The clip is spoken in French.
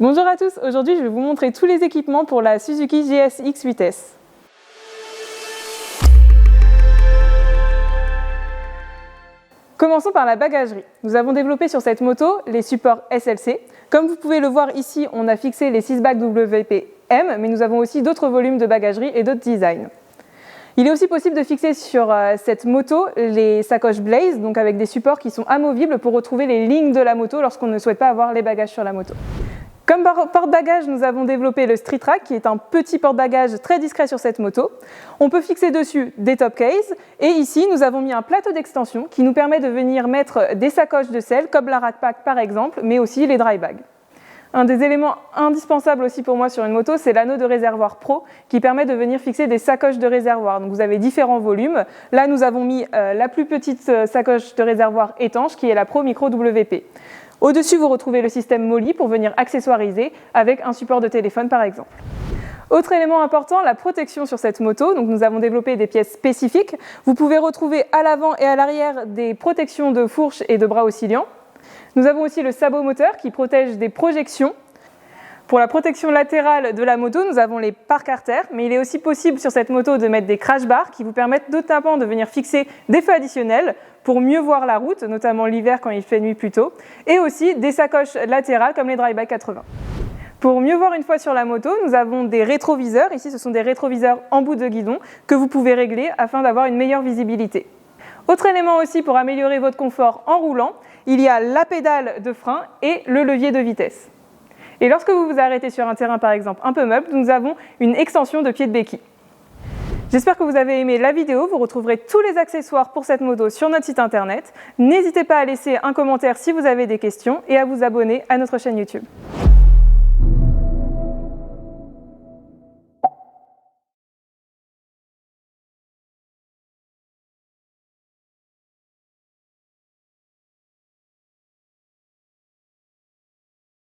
Bonjour à tous, aujourd'hui je vais vous montrer tous les équipements pour la Suzuki GSX 8S. Commençons par la bagagerie. Nous avons développé sur cette moto les supports SLC. Comme vous pouvez le voir ici, on a fixé les 6 bacs WP-M, mais nous avons aussi d'autres volumes de bagagerie et d'autres designs. Il est aussi possible de fixer sur cette moto les sacoches Blaze, donc avec des supports qui sont amovibles pour retrouver les lignes de la moto lorsqu'on ne souhaite pas avoir les bagages sur la moto. Comme porte-bagages, nous avons développé le Street Rack, qui est un petit porte-bagages très discret sur cette moto. On peut fixer dessus des top cases, et ici nous avons mis un plateau d'extension qui nous permet de venir mettre des sacoches de selle, comme la Rack Pack par exemple, mais aussi les dry bags. Un des éléments indispensables aussi pour moi sur une moto, c'est l'anneau de réservoir Pro qui permet de venir fixer des sacoches de réservoir. Donc vous avez différents volumes. Là, nous avons mis la plus petite sacoche de réservoir étanche qui est la Pro Micro WP. Au-dessus, vous retrouvez le système MOLLE pour venir accessoiriser avec un support de téléphone par exemple. Autre élément important, la protection sur cette moto. Donc nous avons développé des pièces spécifiques. Vous pouvez retrouver à l'avant et à l'arrière des protections de fourche et de bras oscillants. Nous avons aussi le sabot moteur qui protège des projections. Pour la protection latérale de la moto, nous avons les parcs artères, mais il est aussi possible sur cette moto de mettre des crash bars qui vous permettent notamment de venir fixer des feux additionnels pour mieux voir la route, notamment l'hiver quand il fait nuit plus tôt, et aussi des sacoches latérales comme les Dryback 80. Pour mieux voir une fois sur la moto, nous avons des rétroviseurs. Ici, ce sont des rétroviseurs en bout de guidon que vous pouvez régler afin d'avoir une meilleure visibilité. Autre élément aussi pour améliorer votre confort en roulant, il y a la pédale de frein et le levier de vitesse. Et lorsque vous vous arrêtez sur un terrain par exemple un peu meuble, nous avons une extension de pied de béquille. J'espère que vous avez aimé la vidéo, vous retrouverez tous les accessoires pour cette moto sur notre site internet. N'hésitez pas à laisser un commentaire si vous avez des questions et à vous abonner à notre chaîne YouTube.